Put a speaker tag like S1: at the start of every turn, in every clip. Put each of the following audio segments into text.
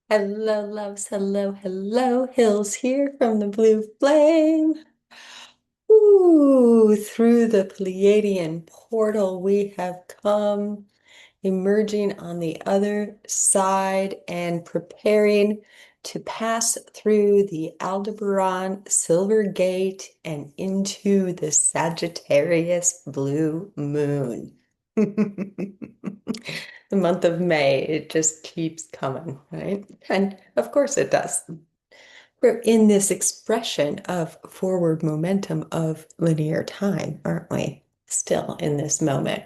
S1: Hello, loves. Hello, hello. Hills here from the blue flame. Ooh, through the Pleiadian portal we have come, emerging on the other side and preparing to pass through the Aldebaran Silver Gate and into the Sagittarius Blue Moon. The month of May, it just keeps coming, right? And of course it does. We're in this expression of forward momentum of linear time, aren't we? Still in this moment.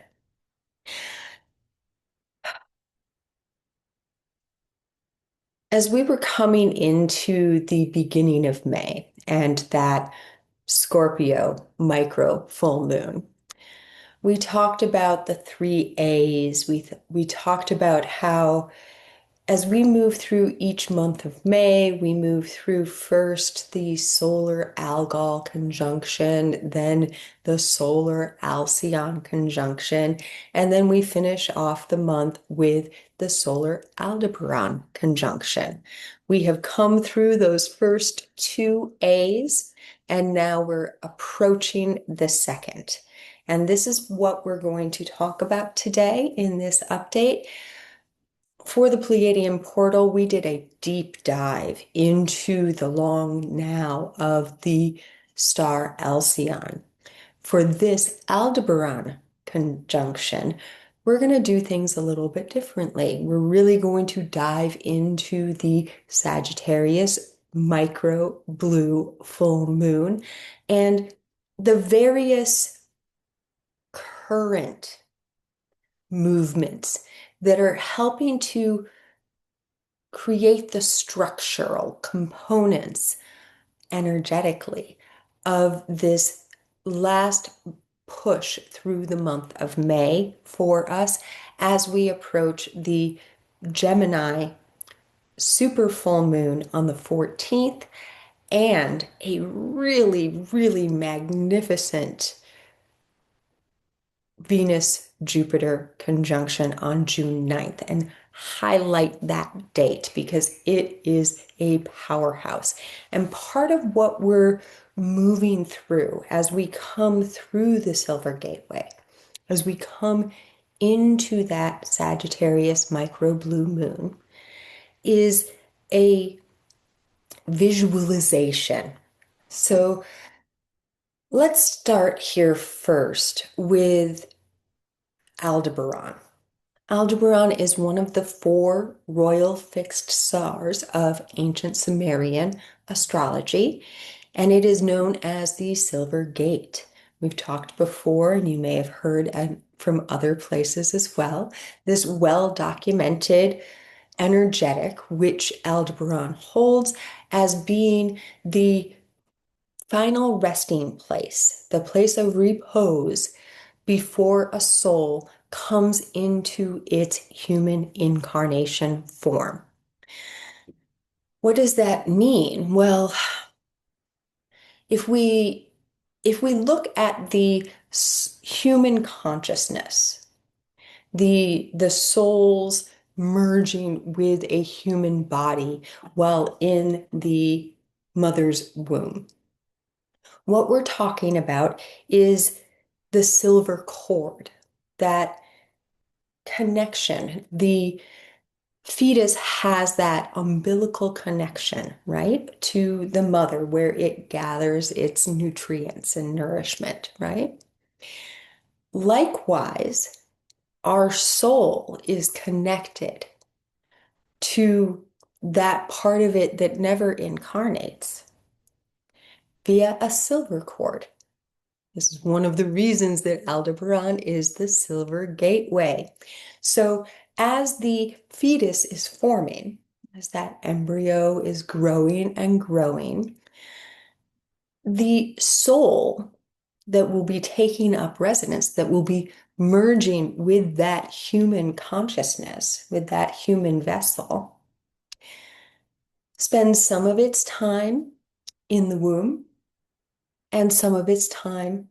S1: As we were coming into the beginning of May and that Scorpio micro full moon, we talked about the three A's. We talked about how as we move through each month of May, we move through first the solar algol conjunction, then the solar Alcyon conjunction, and then we finish off the month with the solar Aldebaran conjunction. We have come through those first two A's, and now we're approaching the second. And this is what we're going to talk about today in this update. For the Pleiadian portal, we did a deep dive into the long now of the star Alcyon. For this Aldebaran conjunction, we're going to do things a little bit differently. We're really going to dive into the Sagittarius Micro Blue Full Moon and the various current movements that are helping to create the structural components energetically of this last push through the month of May for us as we approach the Gemini super full moon on the 14th and a really, really magnificent Venus-Jupiter conjunction on June 9th, and highlight that date because it is a powerhouse. And part of what we're moving through as we come through the Silver Gateway, as we come into that Sagittarius Micro Blue Moon, is a visualization. So let's start here first with Aldebaran. Aldebaran is one of the four royal fixed stars of ancient Sumerian astrology, and it is known as the Silver Gate. We've talked before, and you may have heard from other places as well, this well-documented energetic which Aldebaran holds as being the final resting place, the place of repose before a soul comes into its human incarnation form. What does that mean? Well, if we look at the human consciousness, the soul's merging with a human body while in the mother's womb, what we're talking about is the silver cord, that connection. The fetus has that umbilical connection, right, to the mother where it gathers its nutrients and nourishment, right? Likewise, our soul is connected to that part of it that never incarnates via a silver cord. This is one of the reasons that Aldebaran is the silver gateway. So as the fetus is forming, as that embryo is growing and growing, the soul that will be taking up residence, that will be merging with that human consciousness, with that human vessel, spends some of its time in the womb and some of its time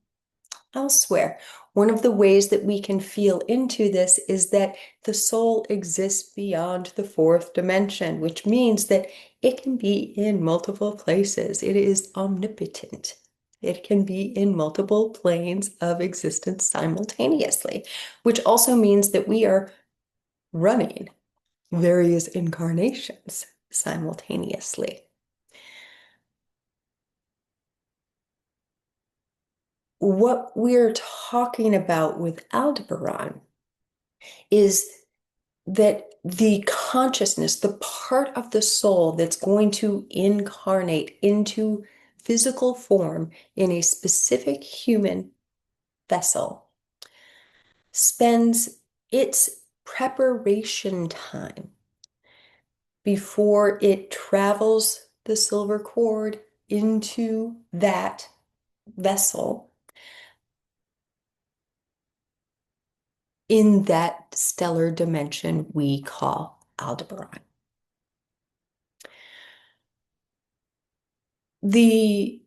S1: elsewhere. One of the ways that we can feel into this is that the soul exists beyond the fourth dimension, which means that it can be in multiple places. It is omnipotent. It can be in multiple planes of existence simultaneously, which also means that we are running various incarnations simultaneously. What we're talking about with Aldebaran is that the consciousness, the part of the soul that's going to incarnate into physical form in a specific human vessel, spends its preparation time before it travels the silver cord into that vessel in that stellar dimension we call Aldebaran. The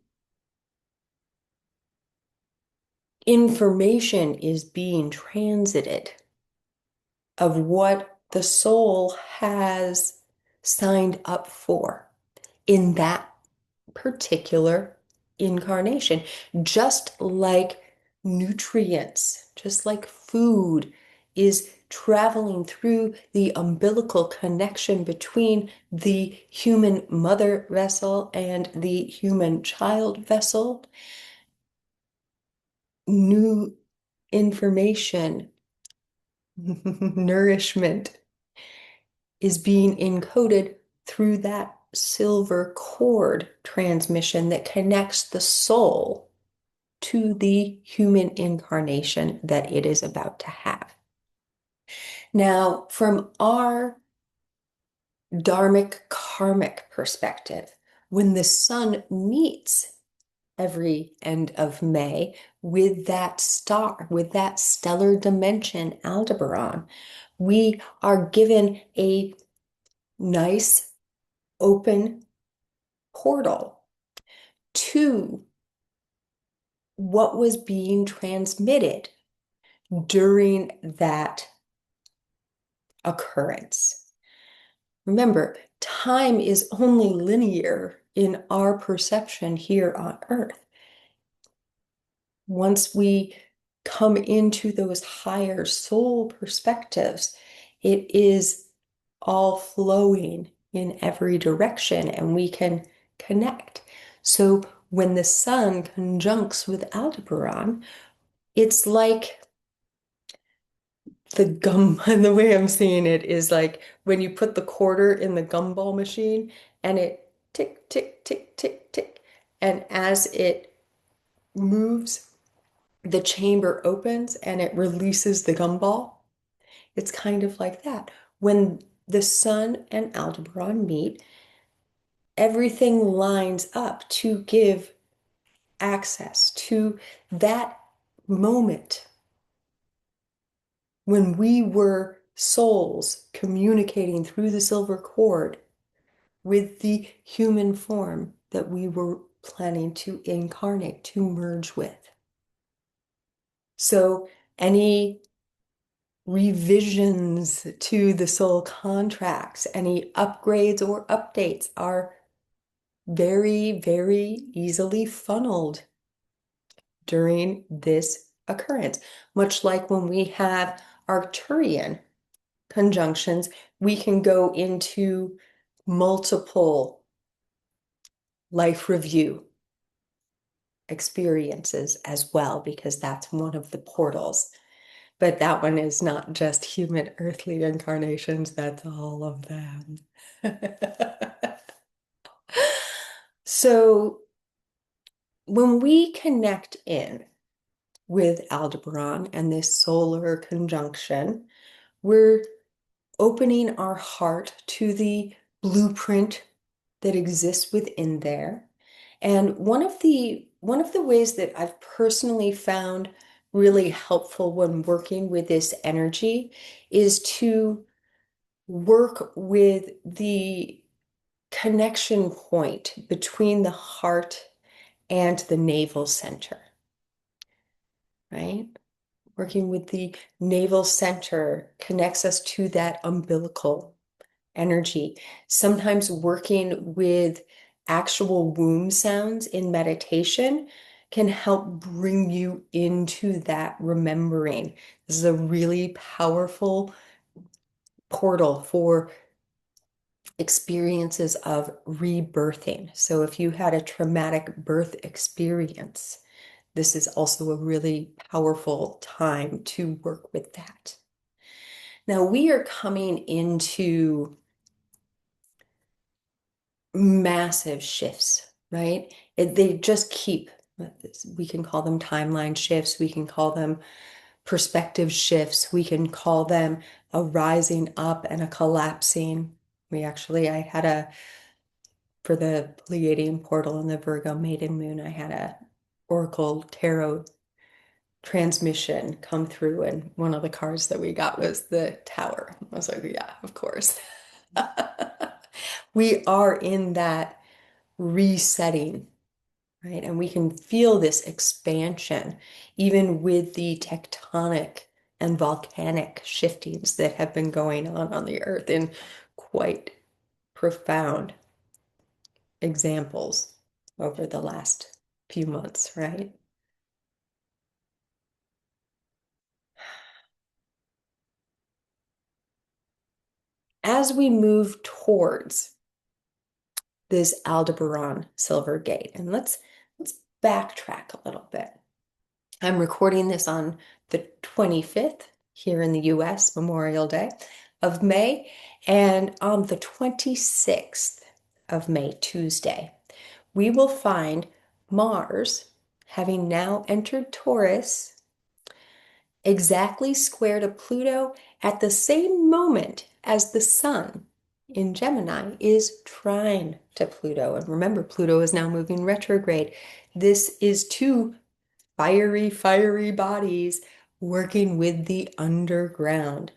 S1: information is being transited of what the soul has signed up for in that particular incarnation, just like nutrients, just like food is traveling through the umbilical connection between the human mother vessel and the human child vessel. New information, nourishment is being encoded through that silver cord transmission that connects the soul to the human incarnation that it is about to have. Now, from our dharmic karmic perspective, when the sun meets every end of May with that star, with that stellar dimension, Aldebaran, we are given a nice open portal to what was being transmitted during that occurrence. Remember, time is only linear in our perception here on Earth. Once we come into those higher soul perspectives, it is all flowing in every direction and we can connect. So when the sun conjuncts with Aldebaran, it's like the way I'm seeing it is like when you put the quarter in the gumball machine and it tick, tick, tick, tick, tick. And as it moves, the chamber opens and it releases the gumball. It's kind of like that. When the sun and Aldebaran meet, everything lines up to give access to that moment when we were souls communicating through the silver cord with the human form that we were planning to incarnate, to merge with. So any revisions to the soul contracts, any upgrades or updates are very, very easily funneled during this occurrence. Much like when we have Arcturian conjunctions, we can go into multiple life review experiences as well, because that's one of the portals. But that one is not just human earthly incarnations, that's all of them. So when we connect in with Aldebaran and this solar conjunction, we're opening our heart to the blueprint that exists within there. And one of the ways that I've personally found really helpful when working with this energy is to work with the connection point between the heart and the navel center, right? working with the navel center connects us to that umbilical energy. Sometimes working with actual womb sounds in meditation can help bring you into that remembering. This is a really powerful portal for experiences of rebirthing. So if you had a traumatic birth experience, this is also a really powerful time to work with that. Now we are coming into massive shifts, right? They just keep, we can call them timeline shifts, we can call them perspective shifts, we can call them a rising up and a collapsing. I had for the Pleiadian portal and the Virgo maiden moon, I had a Oracle tarot transmission come through, and one of the cards that we got was the Tower. I was like, yeah, of course. We are in that resetting, right? And we can feel this expansion even with the tectonic and volcanic shiftings that have been going on the earth in quite profound examples over the last few months, right? As we move towards this Aldebaran Silver Gate, and let's backtrack a little bit. I'm recording this on the 25th here in the US, Memorial Day of May, and on the 26th of May, Tuesday, we will find Mars, having now entered Taurus, exactly square to Pluto at the same moment as the Sun in Gemini is trine to Pluto. And remember, Pluto is now moving retrograde. This is two fiery bodies working with the underground,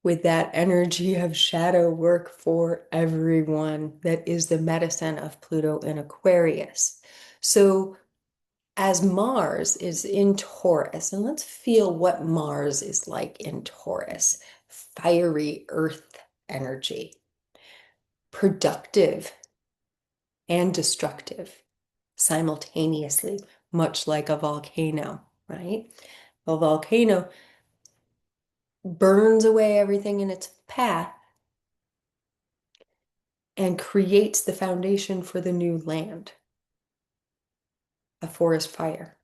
S1: with that energy of shadow work for everyone. That is the medicine of Pluto in Aquarius. So as Mars is in Taurus, and let's feel what Mars is like in Taurus. Fiery earth energy, productive and destructive simultaneously, much like a volcano, right? A volcano burns away everything in its path and creates the foundation for the new land. A forest fire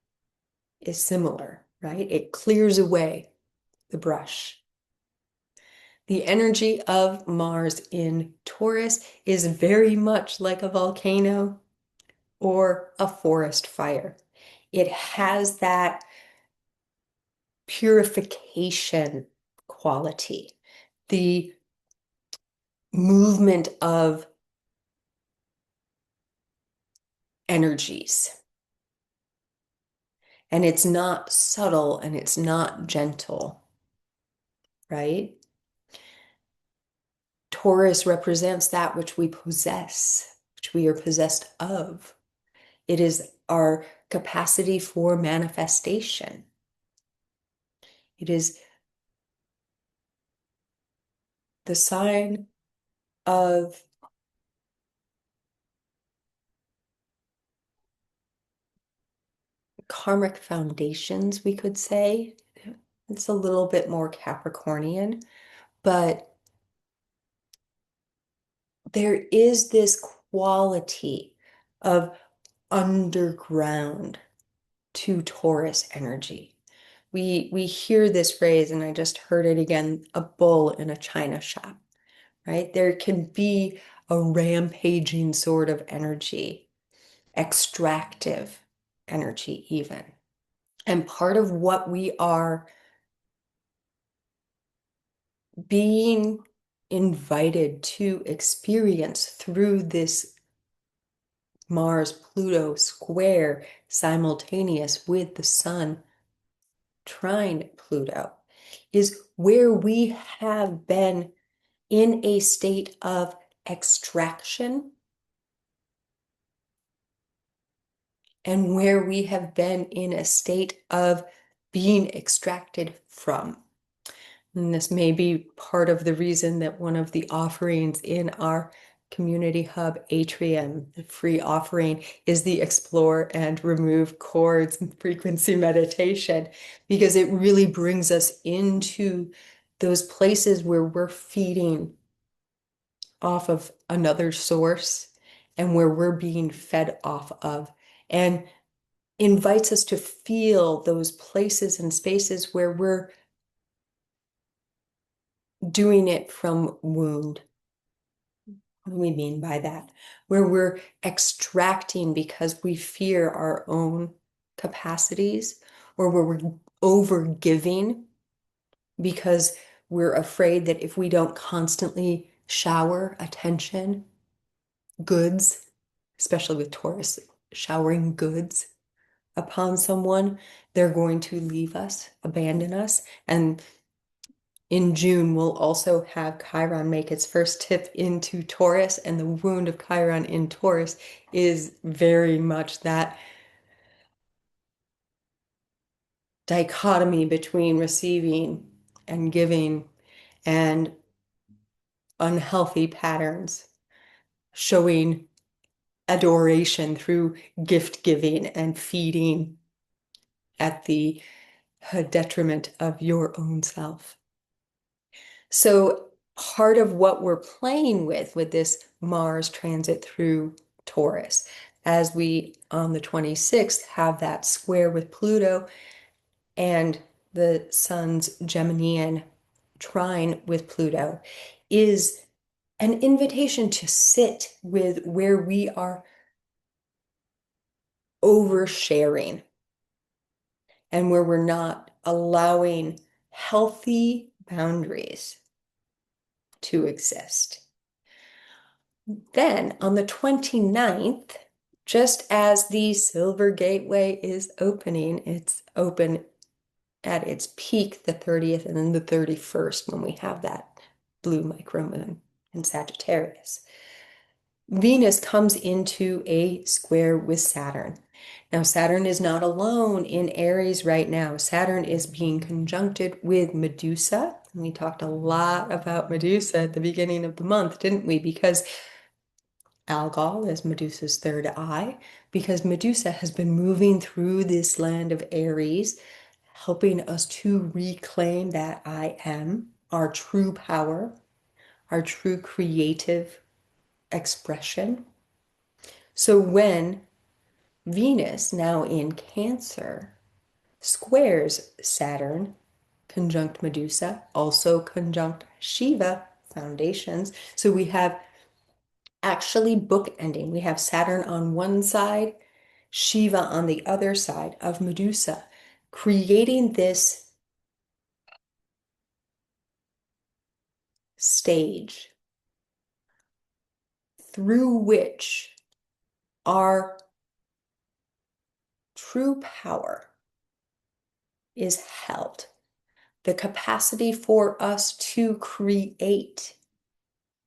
S1: is similar, right? It clears away the brush. The energy of Mars in Taurus is very much like a volcano or a forest fire. It has that purification quality, the movement of energies. And it's not subtle and it's not gentle, right? Taurus represents that which we possess, which we are possessed of. It is our capacity for manifestation. It is the sign of karmic foundations, we could say. It's a little bit more Capricornian, but there is this quality of underground to Taurus energy. We hear this phrase, and I just heard it again, a bull in a china shop, right? There can be a rampaging sort of energy, extractive energy even. And part of what we are being invited to experience through this Mars-Pluto square simultaneous with the Sun trine Pluto is where we have been in a state of extraction and where we have been in a state of being extracted from. And this may be part of the reason that one of the offerings in our Community Hub Atrium, the free offering, is the Explore and Remove Chords and Frequency Meditation, because it really brings us into those places where we're feeding off of another source and where we're being fed off of, and invites us to feel those places and spaces where we're doing it from wound. What do we mean by that? Where we're extracting because we fear our own capacities, or where we're over giving because we're afraid that if we don't constantly shower attention, goods, especially with Taurus, showering goods upon someone, they're going to leave us, abandon us. And in June, we'll also have Chiron make its first tip into Taurus, and the wound of Chiron in Taurus is very much that dichotomy between receiving and giving, and unhealthy patterns, showing adoration through gift giving and feeding at the detriment of your own self. So part of what we're playing with this Mars transit through Taurus, as we on the 26th have that square with Pluto and the Sun's Geminian trine with Pluto, is an invitation to sit with where we are oversharing and where we're not allowing healthy boundaries to exist. Then on the 29th, just as the Silver Gateway is opening, it's open at its peak the 30th and then the 31st when we have that blue micromoon in Sagittarius. Venus comes into a square with Saturn. Now, Saturn is not alone in Aries right now. Saturn is being conjuncted with Medusa. And we talked a lot about Medusa at the beginning of the month, didn't we? Because Algol is Medusa's third eye, because Medusa has been moving through this land of Aries, helping us to reclaim that I am, our true power, our true creative expression. So when Venus, now in Cancer, squares Saturn, conjunct Medusa, also conjunct Shiva, foundations. So we have actually bookending. We have Saturn on one side, Shiva on the other side of Medusa, creating this stage through which our true power is held. The capacity for us to create,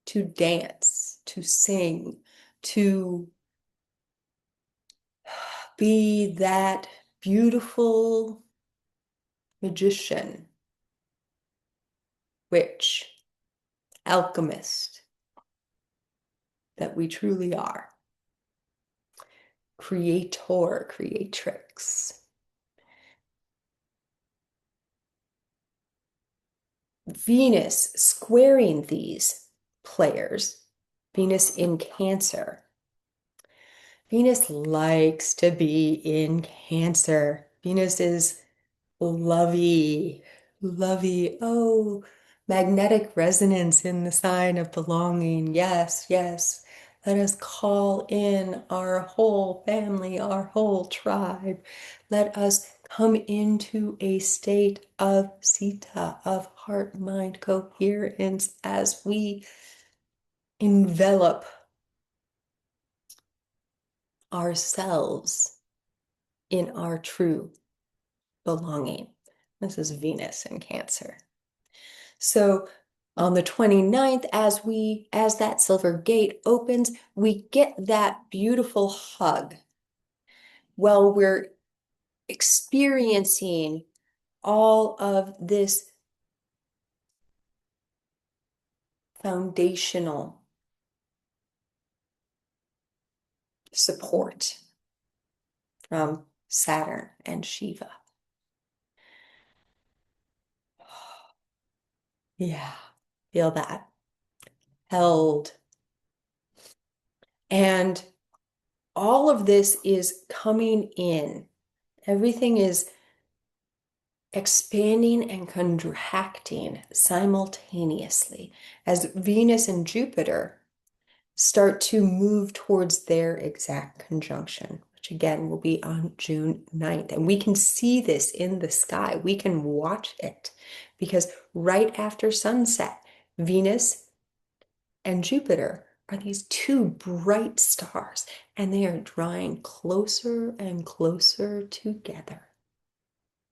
S1: to dance, to sing, to be that beautiful magician, witch, alchemist that we truly are. Creator, creatrix. Venus squaring these players, Venus in Cancer. Venus likes to be in Cancer. Venus is lovey, lovey. Oh, magnetic resonance in the sign of belonging. Yes, yes. Let us call in our whole family, our whole tribe. Let us come into a state of Sita, of heart-mind coherence, as we envelop ourselves in our true belonging. This is Venus in Cancer. So on the 29th, as that silver gate opens, we get that beautiful hug while we're experiencing all of this foundational support from Saturn and Shiva. Yeah, feel that. Held. And all of this is coming in. Everything is expanding and contracting simultaneously as Venus and Jupiter start to move towards their exact conjunction, which again will be on June 9th. And we can see this in the sky. We can watch it because right after sunset, Venus and Jupiter are these two bright stars, and they are drawing closer and closer together.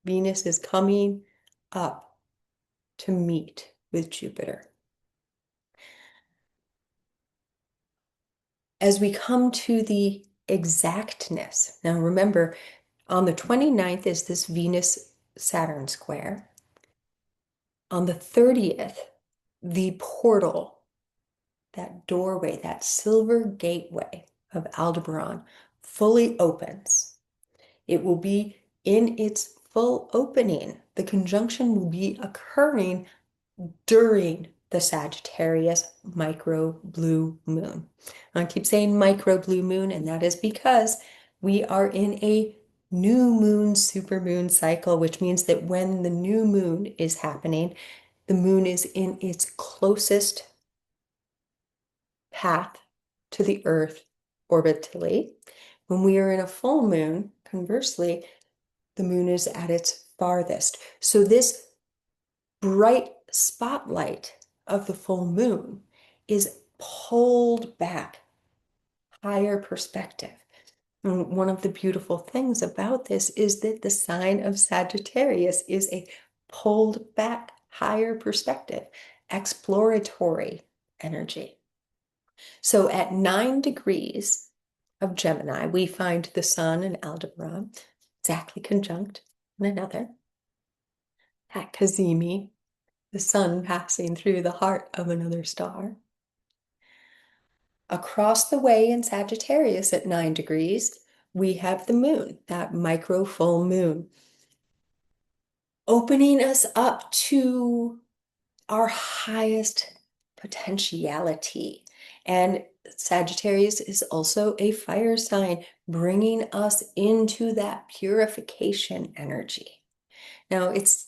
S1: Venus is coming up to meet with Jupiter. As we come to the exactness, now remember, on the 29th is this Venus-Saturn square. On the 30th, the portal, that doorway, that silver gateway of Aldebaran fully opens. It will be in its full opening. The conjunction will be occurring during the Sagittarius Micro Blue Moon. I keep saying micro blue moon, and that is because we are in a new moon, supermoon cycle, which means that when the new moon is happening, the moon is in its closest path to the Earth orbitally. When we are in a full moon, conversely, the moon is at its farthest. So this bright spotlight of the full moon is pulled back, higher perspective. And one of the beautiful things about this is that the sign of Sagittarius is a pulled back, higher perspective, exploratory energy. So at 9 degrees of Gemini, we find the Sun and Aldebaran exactly conjunct one another. At Cazimi, the Sun passing through the heart of another star. Across the way in Sagittarius at 9 degrees, we have the moon, that micro full moon, opening us up to our highest potentiality. And Sagittarius is also a fire sign, bringing us into that purification energy. Now, it's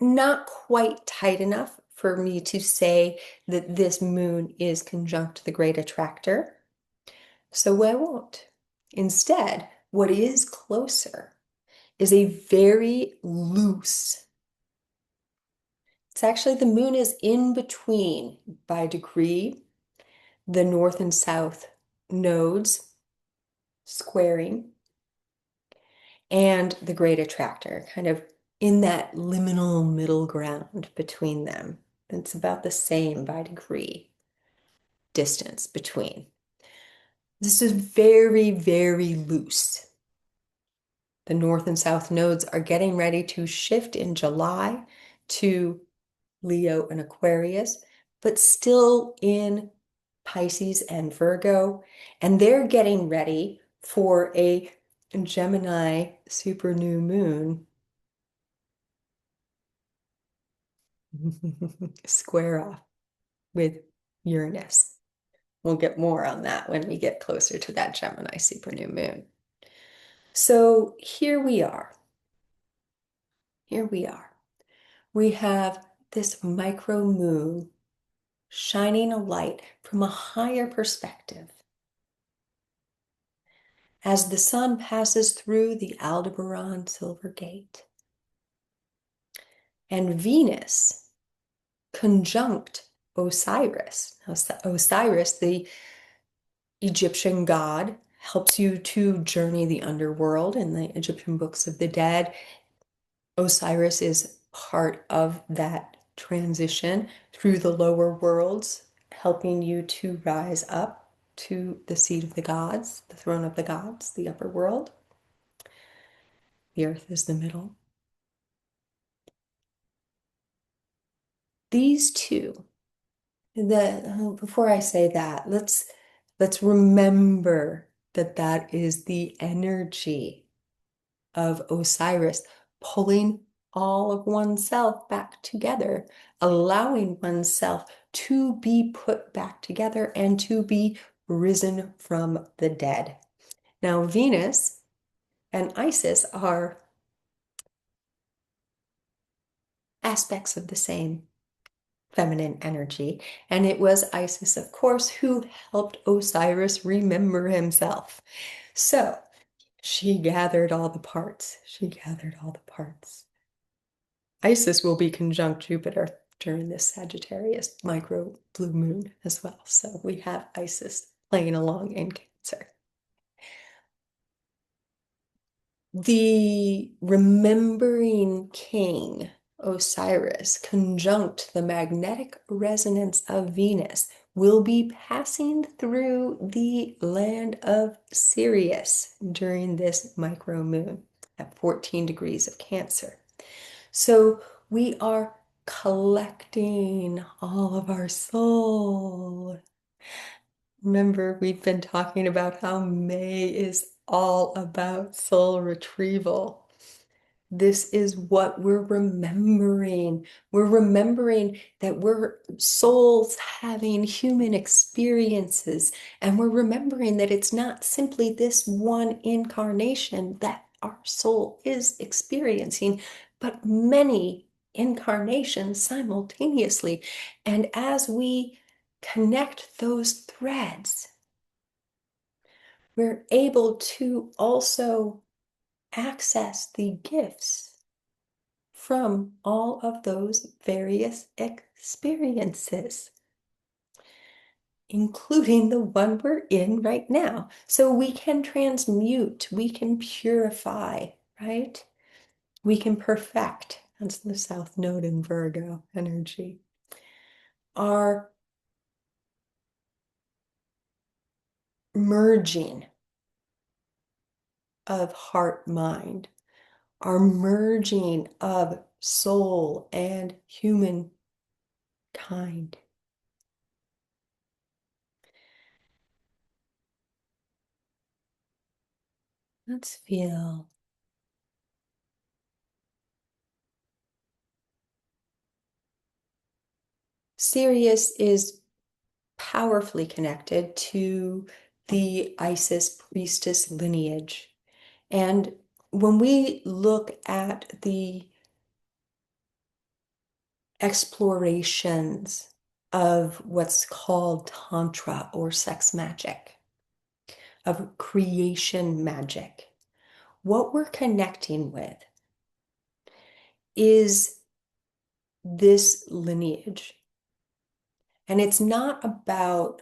S1: not quite tight enough for me to say that this moon is conjunct the great attractor, so I won't. Instead, what is closer is a very loose. It's actually the moon is in between by degree, the north and south nodes squaring, and the great attractor, kind of in that liminal middle ground between them. It's about the same by degree distance between. This is very, very loose. The north and south nodes are getting ready to shift in July to Leo and Aquarius, but still in Pisces and Virgo. And they're getting ready for a Gemini super new moon square off with Uranus. We'll get more on that when we get closer to that Gemini super new moon. So here we are. Here we are. We have this micro moon shining a light from a higher perspective as the sun passes through the Aldebaran Silver Gate. And Venus conjunct Osiris. Now, Osiris, the Egyptian god, helps you to journey the underworld in the Egyptian books of the dead. Osiris is part of that transition through the lower worlds, helping you to rise up. to the seat of the gods, the throne of the gods, the upper world. The earth is the middle. These two, before I say that, let's remember that that is the energy of Osiris pulling all of oneself back together, allowing oneself to be put back together and to be risen from the dead. Now, Venus and Isis are aspects of the same feminine energy, and it was Isis, of course, who helped Osiris remember himself. So she gathered all the parts. She gathered all the parts. Isis will be conjunct Jupiter during this Sagittarius Micro Blue Moon as well. So we have Isis playing along in Cancer. The remembering king, Osiris, conjunct the magnetic resonance of Venus, will be passing through the land of Sirius during this micro moon at 14 degrees of Cancer. So we are collecting all of our soul. Remember, we've been talking about how May is all about soul retrieval. This is what we're remembering. We're remembering that we're souls having human experiences, and we're remembering that it's not simply this one incarnation that our soul is experiencing, but many incarnations simultaneously. And as we connect those threads, we're able to also access the gifts from all of those various experiences, including the one we're in right now. So we can transmute, we can purify, right? We can perfect. That's the South Node in Virgo energy. Our merging of heart mind, our merging of soul and humankind. Let's feel. Sirius is powerfully connected to the Isis priestess lineage. And when we look at the explorations of what's called Tantra or sex magic, of creation magic, what we're connecting with is this lineage. And it's not about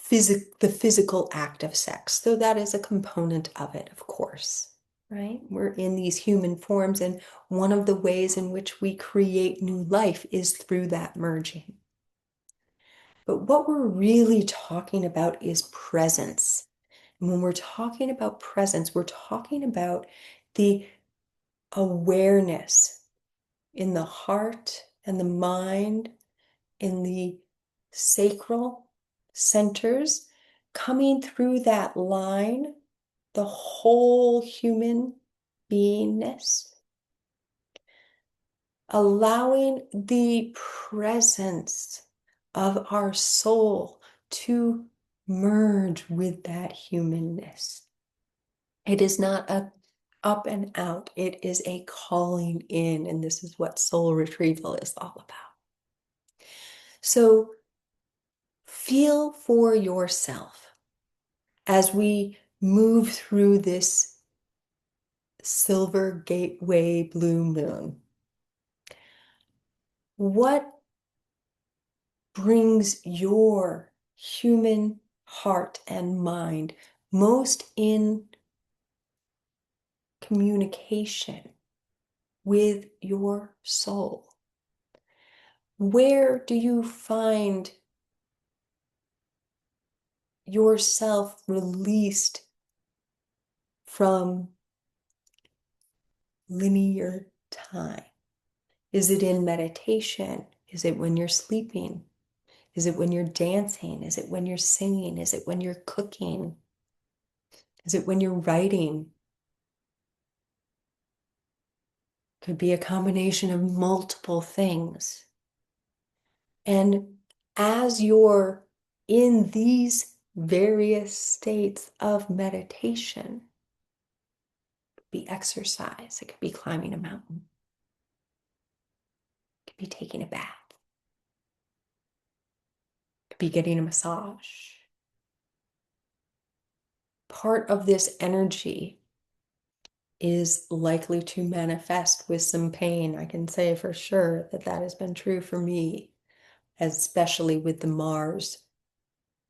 S1: the physical act of sex, though that is a component of it, of course, right? We're in these human forms, and one of the ways in which we create new life is through that merging. But what we're really talking about is presence. And when we're talking about presence, we're talking about the awareness in the heart and the mind, in the sacral centers, coming through that line, the whole human beingness, allowing the presence of our soul to merge with that humanness. It is not a up and out, it is a calling in, and this is what soul retrieval is all about. So feel for yourself as we move through this silver gateway blue moon. What brings your human heart and mind most in communication with your soul? Where do you find yourself released from linear time? Is it in meditation? Is it when you're sleeping? Is it when you're dancing? Is it when you're singing? Is it when you're cooking? Is it when you're writing? Could be a combination of multiple things. And as you're in these various states of meditation, it could be exercise, it could be climbing a mountain, it could be taking a bath, it could be getting a massage. Part of this energy is likely to manifest with some pain. I can say for sure that that has been true for me, especially with the Mars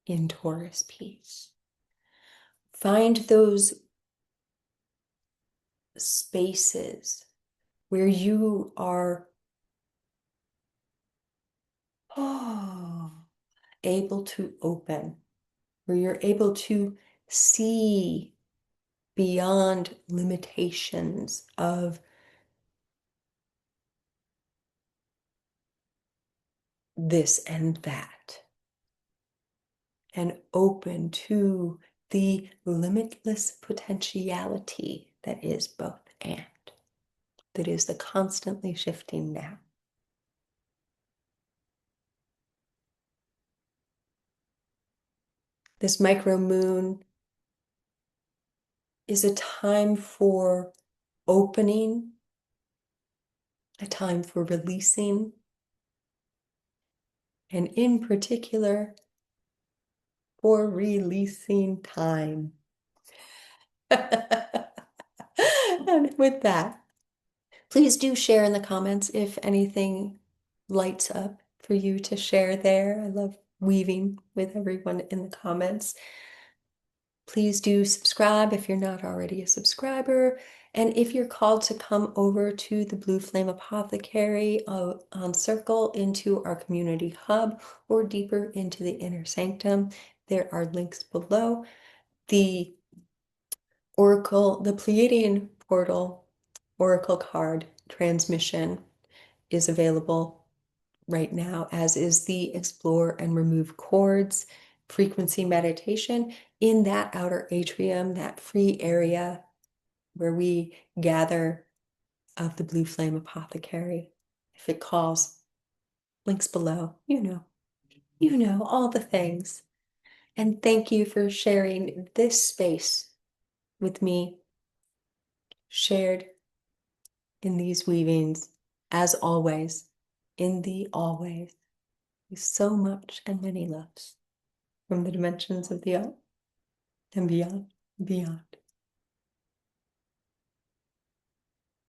S1: in Taurus piece. Find those spaces where you are able to open, where you're able to see beyond limitations of this and that, and open to the limitless potentiality that is both and, that is the constantly shifting now. This micro moon is a time for opening, a time for releasing, and in particular, for releasing time. And with that, please do share in the comments if anything lights up for you to share there. I love weaving with everyone in the comments. Please do subscribe if you're not already a subscriber. And if you're called to come over to the Blue Flame Apothecary on Circle into our community hub or deeper into the inner sanctum, there are links below. The Oracle, the Pleiadian portal Oracle card transmission is available right now, as is the Explore and Remove Cords frequency meditation in that outer atrium, that free area where we gather of the Blue Flame Apothecary. If it calls, links below, you know, all the things. And thank you for sharing this space with me, shared in these weavings, as always, in the always. So much and many loves from the dimensions of the all and beyond, beyond.